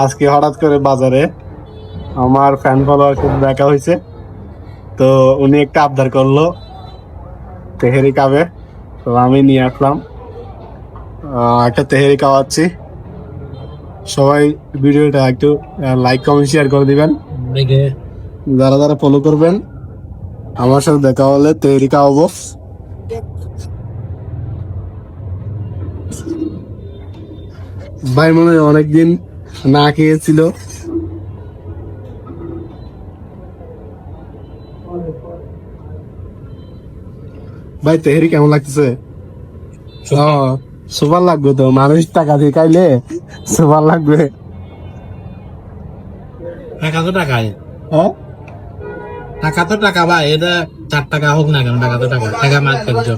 আজকে হঠাৎ করে বাজারে আমার ফ্যান ফলোয়ার খুব দেখা হয়েছে, তো উনি একটা আবদার করলো তেহেরি খাবে। তো আমি নিয়ে আসলাম, একটা তেহেরি খাওয়াচ্ছি। সবাই ভিডিওটা একটু লাইক কমেন্ট শেয়ার করে দিবেন। যারা যারা ফলো করবেন আমার সাথে দেখা হলে তেহেরি খাওয়াবো। ভাই মনে হয় অনেকদিন না খেয়েছিল। ভাই তেহেরি কেমন লাগতেছে? সুপার লাগবে তো, মানুষ টাকা দিয়ে খাইলে সুপার লাগবে। টাকা তো টাকাই, হ্যাঁ টাকা তো টাকা ভাই, এটা 4 টাকা হোক না কেন, টাকা তো টাকা, টাকা মার খেলছো।